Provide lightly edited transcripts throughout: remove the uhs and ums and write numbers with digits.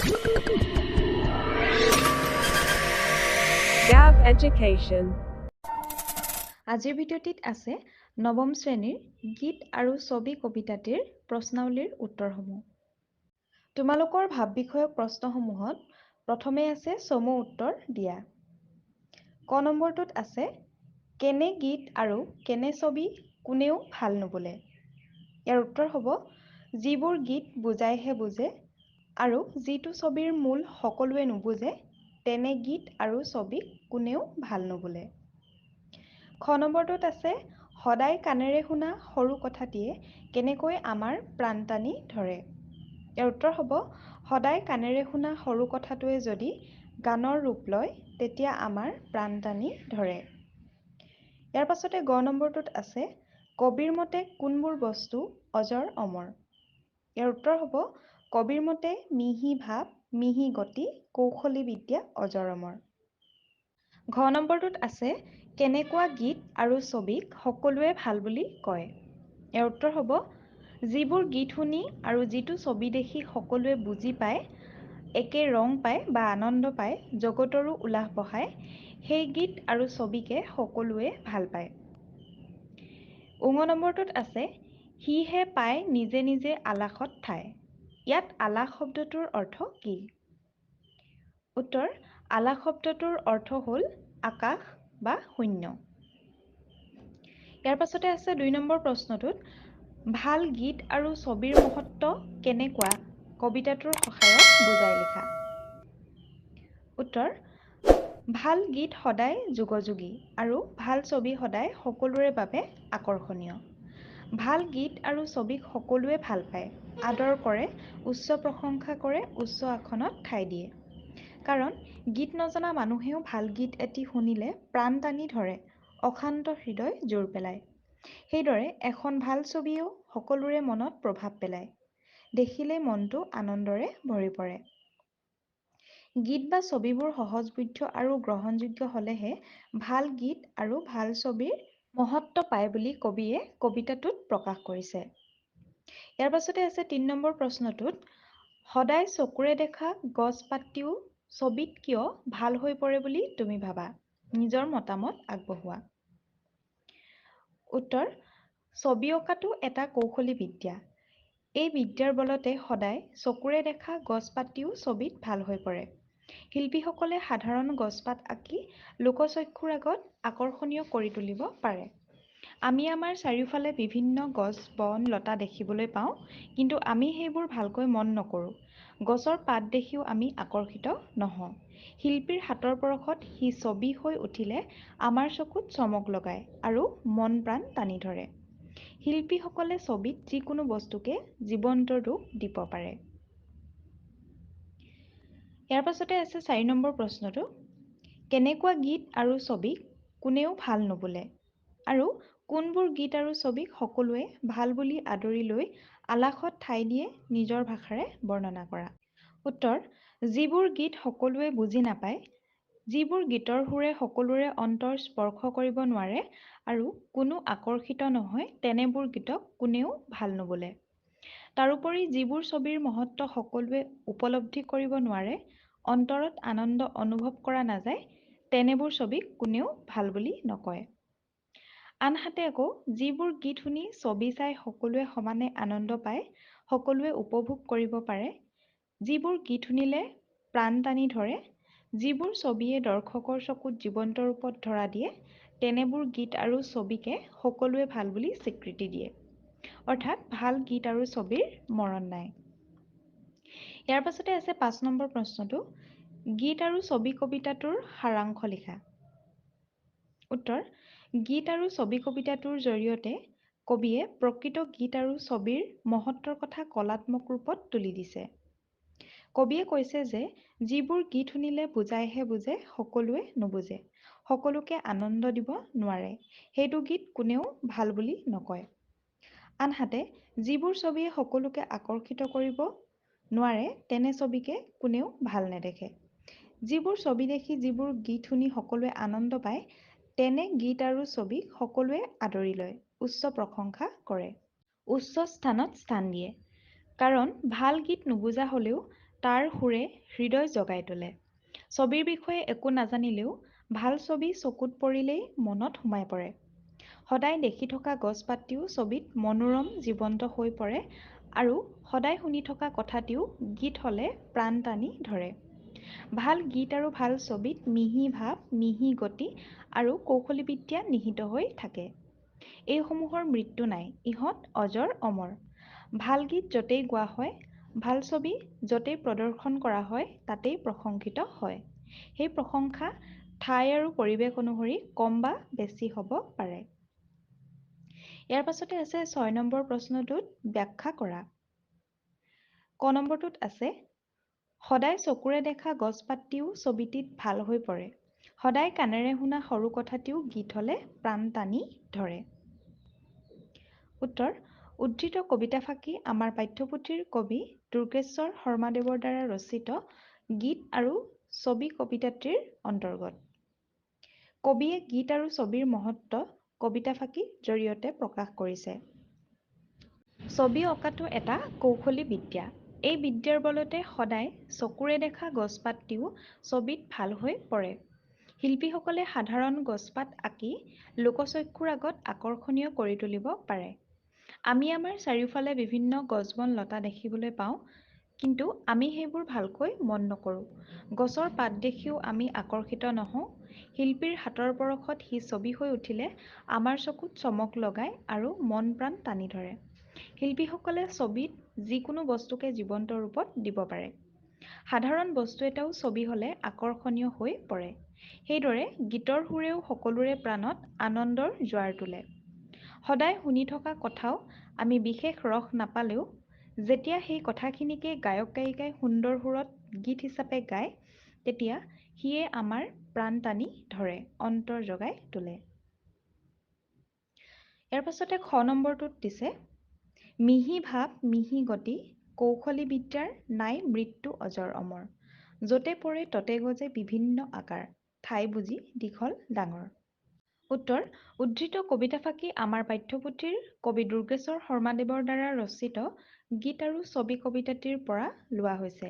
GAV Education আজিৰ ভিডিঅ'টিত আছে নৱম শ্ৰেণীৰ গীত আৰু ছবি কবিতাটিৰ প্ৰশ্নাৱলীৰ উত্তৰসমূহ। তোমালোকৰ ভাৱ বিষয়ক প্ৰশ্নসমূহত প্ৰথমে আছে চমু উত্তৰ দিয়া। ক নম্বৰটোত আছে কেনে গীত আৰু কেনে ছবি কোনেও ভাল নুবুলে। ইয়াৰ উত্তৰ হ'ব যিবোৰ গীত বুজাইহে বুজে আৰু যিটো ছবিৰ মূল সকলোৱে নুবুজে তেনে গীত আৰু ছবিক কোনেও ভাল নুবুলে। খ নম্বৰটোত আছে সদায় কাণেৰে শুনা সৰু কথাটিয়ে কেনেকৈ আমাৰ প্ৰাণ টানি ধৰে। ইয়াৰ উত্তৰ হ'ব সদায় কাণেৰে শুনা সৰু কথাটোৱে যদি গানৰ ৰূপ লয় তেতিয়া আমাৰ প্ৰাণ টানি ধৰে। ইয়াৰ পাছতে গ নম্বৰটোত আছে কবিৰ মতে কোনবোৰ বস্তু অজৰ অমৰ। ইয়াৰ উত্তৰ হ'ব কবিৰ মতে মিহি ভাৱ মিহি গতি কৌশলী বিদ্যা অজৰ অমৰ। ঘ নম্বৰটোত আছে কেনেকুৱা গীত আৰু ছবিক সকলোৱে ভাল বুলি কয়। ইয়াৰ উত্তৰ হ'ব যিবোৰ গীত শুনি আৰু যিটো ছবি দেখি সকলোৱে বুজি পায় একে ৰং পায় বা আনন্দ পায় জগতৰো উলাহ বঢ়ায় সেই গীত আৰু ছবিকে সকলোৱে ভাল পায়। উঙ নম্বৰটোত আছে সিহে পায় নিজে নিজে আলাসত ঠাই। ইয়াত আলাস শব্দটোৰ অৰ্থ কি? উত্তৰ আলাস শব্দটোৰ অৰ্থ হ'ল আকাশ বা শূন্য। ইয়াৰ পাছতে আছে ২ নম্বৰ প্ৰশ্নটোত ভাল গীত আৰু ছবিৰ মহত্ব কেনেকুৱা কবিতাটোৰ সহায়ত বুজাই লিখা। উত্তৰ ভাল গীত সদায় যুগযুগী আৰু ভাল ছবি সদায় সকলোৰে বাবে আকৰ্ষণীয়। ভাল গীত আৰু ছবিক সকলোৱে ভাল পায় আদৰ কৰে উচ্চ প্ৰশংসা কৰে উচ্চ আসনত ঠাই দিয়ে। কাৰণ গীত নজনা মানুহেও ভাল গীত এটি শুনিলে প্ৰাণ টানি ধৰে অশান্ত হৃদয় জোৰ পেলায়। সেইদৰে এখন ভাল ছবিয়েও সকলোৰে মনত প্ৰভাৱ পেলায় দেখিলে মনটো আনন্দৰে ভৰি পৰে। গীত বা ছবিবোৰ সহজবোধ্য আৰু গ্ৰহণযোগ্য হ'লেহে ভাল গীত আৰু ভাল ছবিৰ মহত্ব পায় বুলি কবিয়ে কবিতাটোত প্ৰকাশ কৰিছে। ইয়াৰ পাছতে আছে ৩ নম্বৰ প্ৰশ্নটোত সদায় চকুৰে দেখা গছ পাতিও ছবিত কিয় ভাল হৈ পৰে বুলি তুমি ভাবা। নিজৰ মতামত আগবঢ়োৱা। উত্তৰ ছবি অঁকাটো এটা কৌশলী বিদ্যা। এই বিদ্যাৰ বলতে সদায় চকুৰে দেখা গছ পাতিও ছবিত ভাল হৈ পৰে। শিল্পীসকলে সাধাৰণ গছপাত আঁকি লোকচক্ষুৰ আগত আকৰ্ষণীয় কৰি তুলিব পাৰে। আমি আমাৰ চাৰিওফালে বিভিন্ন গছ বন লতা দেখিবলৈ পাওঁ কিন্তু আমি সেইবোৰ ভালকৈ মন নকৰোঁ। গছৰ পাত দেখিও আমি আকৰ্ষিত নহওঁ। শিল্পীৰ হাতৰ পৰশত সি ছবি হৈ উঠিলে আমাৰ চকুত চমক লগায় আৰু মন প্ৰাণ টানি ধৰে। শিল্পীসকলে ছবিত যিকোনো বস্তুকে জীৱন্ত ৰূপ দিব পাৰে। ইয়াৰ পাছতে আছে ৪ নম্বৰ প্ৰশ্নটো কেনেকুৱা গীত আৰু ছবিক কোনেও ভাল নুবুলে আৰু কোনবোৰ গীত আৰু ছবিক সকলোৱে ভাল বুলি আদৰি লৈ আলাসত ঠাই দিয়ে নিজৰ ভাষাৰে বৰ্ণনা কৰা। উত্তৰ যিবোৰ গীত সকলোৱে বুজি নাপায় যিবোৰ গীতৰ সুৰে সকলোৰে অন্তৰ স্পৰ্শ কৰিব নোৱাৰে আৰু কোনো আকৰ্ষিত নহয় তেনেবোৰ গীতক কোনেও ভাল নুবুলে। তাৰোপৰি যিবোৰ ছবিৰ মহত্ব সকলোৱে উপলব্ধি কৰিব নোৱাৰে অন্তৰত আনন্দ অনুভৱ কৰা নাযায় তেনেবোৰ ছবিক কোনেও ভাল বুলি নকয়। আনহাতে আকৌ যিবোৰ গীত শুনি ছবি চাই সকলোৱে সমানে আনন্দ পায় সকলোৱে উপভোগ কৰিব পাৰে যিবোৰ গীত শুনিলে প্ৰাণ টানি ধৰে যিবোৰ ছবিয়ে দৰ্শকৰ চকুত জীৱন্ত ৰূপত ধৰা দিয়ে তেনেবোৰ গীত আৰু ছবিকে সকলোৱে ভাল বুলি স্বীকৃতি দিয়ে। অৰ্থাৎ ভাল গীত আৰু ছবিৰ মৰণ নাই। ইয়াৰ পাছতে আছে ৫ নম্বৰ প্ৰশ্নটো গীত আৰু ছবি কবিতাটোৰ সাৰাংশ লিখা। উত্তৰ গীত আৰু ছবি কবিতাটোৰ জৰিয়তে কবিয়ে প্ৰকৃত গীত আৰু ছবিৰ মহত্বৰ কথা কলাত্মক ৰূপত তুলি দিছে। কবিয়ে কৈছে যে যিবোৰ গীত শুনিলে বুজাইহে বুজে সকলোৱে নুবুজে সকলোকে আনন্দ দিব নোৱাৰে সেইটো গীত কোনেও ভাল বুলি নকয়। আনহাতে যিবোৰ ছবিয়ে সকলোকে আকৰ্ষিত কৰিব নোৱাৰে তেনে ছবিকে কোনেও ভাল নেদেখে। যিবোৰ ছবি দেখি যিবোৰ গীত শুনি সকলোৱে আনন্দ পায় তেনে গীত আৰু ছবিক সকলোৱে আদৰি লয় উচ্চ প্ৰশংসা কৰে উচ্চ স্থানত স্থান দিয়ে। কাৰণ ভাল গীত নুবুজা হ'লেও তাৰ সুৰে হৃদয় জগাই তোলে। ছবিৰ বিষয়ে একো নাজানিলেও ভাল ছবি চকুত পৰিলেই মনত সোমাই পৰে। সদায় দেখি থকা গছপাতিও ছবিত মনোৰম জীৱন্ত হৈ পৰে আৰু সদায় শুনি থকা কথাটিও গীত হ'লে প্ৰাণ টানি ধৰে। ভাল গীত আৰু ভাল ছবিত মিহি ভাৱ, মিহি গতি আৰু কৌশলী বিদ্যা নিহিত হৈ থাকে। এইসমূহৰ মৃত্যু নাই, ইহঁত অজৰ অমৰ। ভাল গীত য'তেই গোৱা হয়, ভাল ছবি য'তেই প্ৰদৰ্শন কৰা হয়, তাতেই প্ৰশংসিত হয়। সেই প্ৰশংসা ঠাই আৰু পৰিৱেশ অনুসৰি কম বা বেছি হ'ব পাৰে। ইয়াৰ পাছতে আছে ৬ নম্বৰ প্ৰশ্নটোত ব্যাখ্যা কৰা। ক নম্বৰটোত আছে সদায় চকুৰে দেখা গছপাতিও ছবিটিত ভাল হৈ পৰে। সদায় কাণেৰে শুনা সৰু কথাটিও গীত হ'লে প্ৰাণ টানি ধৰে। উত্তৰ উদ্ধৃত কবিতা ফাঁকি আমাৰ পাঠ্যপুথিৰ কবি দুৰ্গেশ্বৰ শৰ্মাদেৱৰ দ্বাৰা ৰচিত গীত আৰু ছবি কবিতাটিৰ অন্তৰ্গত। কবিয়ে গীত আৰু ছবিৰ মহত্ব কবিতা ফাঁকিৰ জৰিয়তে প্ৰকাশ কৰিছে। ছবি অঁকাটো এটা কৌশলী বিদ্যা। এই বিদ্যাৰ বলতে সদায় চকুৰে দেখা গছপাতটিও ছবিত ভাল হৈ পৰে। শিল্পীসকলে সাধাৰণ গছপাত আঁকি লোকচক্ষুৰ আগত আকৰ্ষণীয় কৰি তুলিব পাৰে। আমি আমাৰ চাৰিওফালে বিভিন্ন গছ-বন লতা দেখিবলৈ পাওঁ, কিন্তু আমি সেইবোৰ ভালকৈ মন নকৰোঁ। গছৰ পাত দেখিও আমি আকৰ্ষিত নহওঁ। শিল্পীৰ হাতৰ পৰশত সি ছবি হৈ উঠিলে আমাৰ চকুত চমক লগায় আৰু মন প্ৰাণ টানি ধৰে। শিল্পীসকলে ছবিত যিকোনো বস্তুকে জীৱন্ত ৰূপত দিব পাৰে। সাধাৰণ বস্তু এটাও ছবি হ'লে আকৰ্ষণীয় হৈ পৰে। সেইদৰে গীতৰ সুৰেও সকলোৰে প্ৰাণত আনন্দৰ জোৱাৰ তোলে। সদায় শুনি থকা কথাও আমি বিশেষ ৰস নাপালেও যেতিয়া সেই কথাখিনিকে গায়ক গায়িকাই সুন্দৰ সুৰত গীত হিচাপে গায়, তেতিয়া সিয়ে আমাৰ প্ৰাণ টানি ধৰে, অন্তৰ জগাই তোলে। ইয়াৰ পাছতে খ নম্বৰটোত দিছে মিহি ভাৱ, মিহি গতি, কৌশলী বিদ্যাৰ নাই মৃত্যু অজৰ অমৰ। য'তে পৰে ততে গজে বিভিন্ন আকাৰ, ঠাই বুজি দীঘল ডাঙৰ। উত্তৰ উদ্ধৃত কবিতা ফাঁকি আমাৰ পাঠ্যপুথিৰ কবি দুৰ্গেশ্বৰ শৰ্মাদেৱৰ দ্বাৰা ৰচিত গীত আৰু ছবি কবিতাটিৰ পৰা লোৱা হৈছে।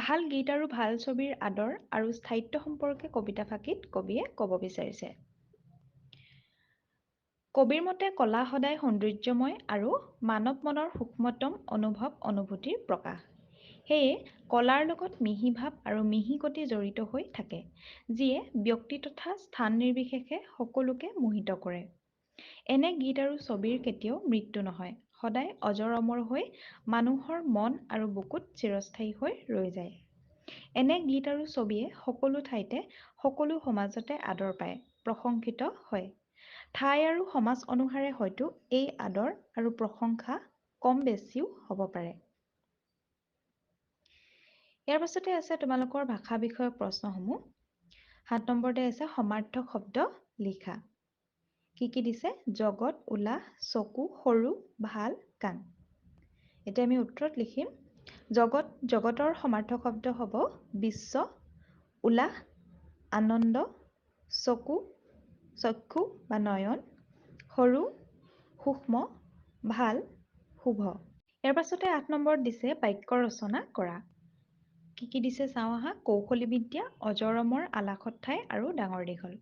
ভাল গীত আৰু ভাল ছবিৰ আদৰ আৰু স্থায়িত্ব সম্পৰ্কে কবিতা ফাঁকিত কবিয়ে ক'ব বিচাৰিছে। কবিৰ মতে কলা সদায় সৌন্দৰ্যময় আৰু মানৱ মনৰ সূক্ষ্মতম অনুভৱ অনুভূতিৰ প্ৰকাশ। সেয়ে কলাৰ লগত মিহি ভাৱ আৰু মিহি গতি জড়িত হৈ থাকে, যিয়ে ব্যক্তি তথা স্থান নিৰ্বিশেষে সকলোকে মোহিত কৰে। এনে গীত আৰু ছবিৰ কেতিয়াও মৃত্যু নহয়, সদায় অজৰ অমৰ হৈ মানুহৰ মন আৰু বুকুত চিৰস্থায়ী হৈ ৰৈ যায়। এনে গীত আৰু ছবিয়ে সকলো ঠাইতে সকলো সমাজতে আদৰ পায়, প্ৰশংসিত হয়। ঠাই আৰু সমাজ অনুসাৰে হয়তো এই আদৰ আৰু প্ৰশংসা কম বেছিও হ'ব পাৰে। ইয়াৰ পাছতে আছে তোমালোকৰ ভাষা বিষয়ক প্ৰশ্নসমূহ। ৭ নম্বৰতে আছে সমাৰ্থক শব্দ লিখা। কি কি দিছে? জগত, উলাহ, চকু, সৰু, ভাল, কাণ। এতিয়া আমি উত্তৰত লিখিম। জগতৰ সমাৰ্থক শব্দ হ'ব বিশ্ব, উলাহ আনন্দ, চক্ষু বা নয়ন, সৰু সূক্ষ্ম, ভাল শুভ। ইয়াৰ পাছতে ৮ নম্বৰত দিছে বাক্য ৰচনা কৰা। কি কি দিছে চাওঁ আহা। কৌশলী বিদ্যা, অজৰ অমৰ, আলাসত ঠাই আৰু ডাঙৰ দীঘল।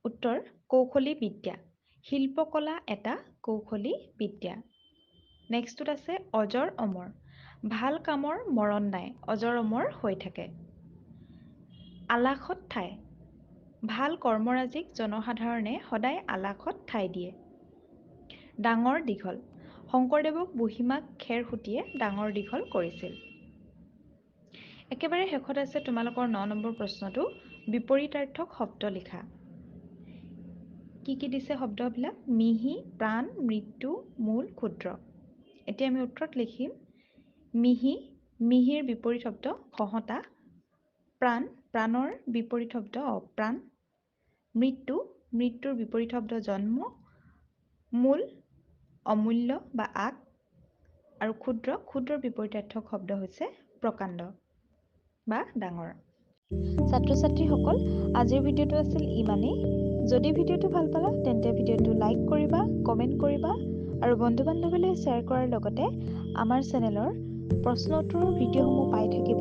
উত্তৰ কৌশলী বিদ্যা। শিল্পকলা এটা কৌশলী বিদ্যা। নেক্সটটোত আছে অজৰ অমৰ। ভাল কামৰ মৰণ নাই, অজৰ অমৰ হৈ থাকে। আলাসত ঠাই। ভাল কৰ্মৰাজিক জনসাধাৰণে সদায় আলাসত ঠাই দিয়ে। ডাঙৰ দীঘল। শংকৰদেৱক বুঢ়ীমাক খেৰসুঁতীয়ে ডাঙৰ দীঘল কৰিছিল। একেবাৰে শেষত আছে তোমালোকৰ ৯ নম্বৰ প্ৰশ্নটো বিপৰীতাৰ্থক শব্দ লিখা। কি কি দিছে শব্দবিলাক? মিহি, প্ৰাণ, মৃত্যু, মূল, ক্ষুদ্ৰ। এতিয়া আমি উত্তৰত লিখিম। মিহি, মিহিৰ বিপৰীত শব্দ খহটা। প্ৰাণ, প্ৰাণৰ বিপৰীত শব্দ অপ্ৰাণ। মৃত্যু, মৃত্যুৰ বিপৰীত শব্দ জন্ম। মূল, অমূল্য বা আগ। আৰু ক্ষুদ্ৰ, ক্ষুদ্ৰৰ বিপৰীতাৰ্থক শব্দ হৈছে প্ৰকাণ্ড বা ডাঙৰ। ছাত্ৰ-ছাত্ৰীসকল, আজিৰ ভিডিঅ'টো আছিল ইমানেই। যদি ভিডিঅ'টো ভাল পালা তেন্তে ভিডিঅ'টো লাইক কৰিবা, কমেণ্ট কৰিবা আৰু বন্ধু-বান্ধৱীলৈ শ্বেয়াৰ কৰাৰ লগতে আমাৰ চেনেলৰ প্ৰশ্ন উত্তৰৰ ভিডিঅ'সমূহ পাই থাকিবলৈ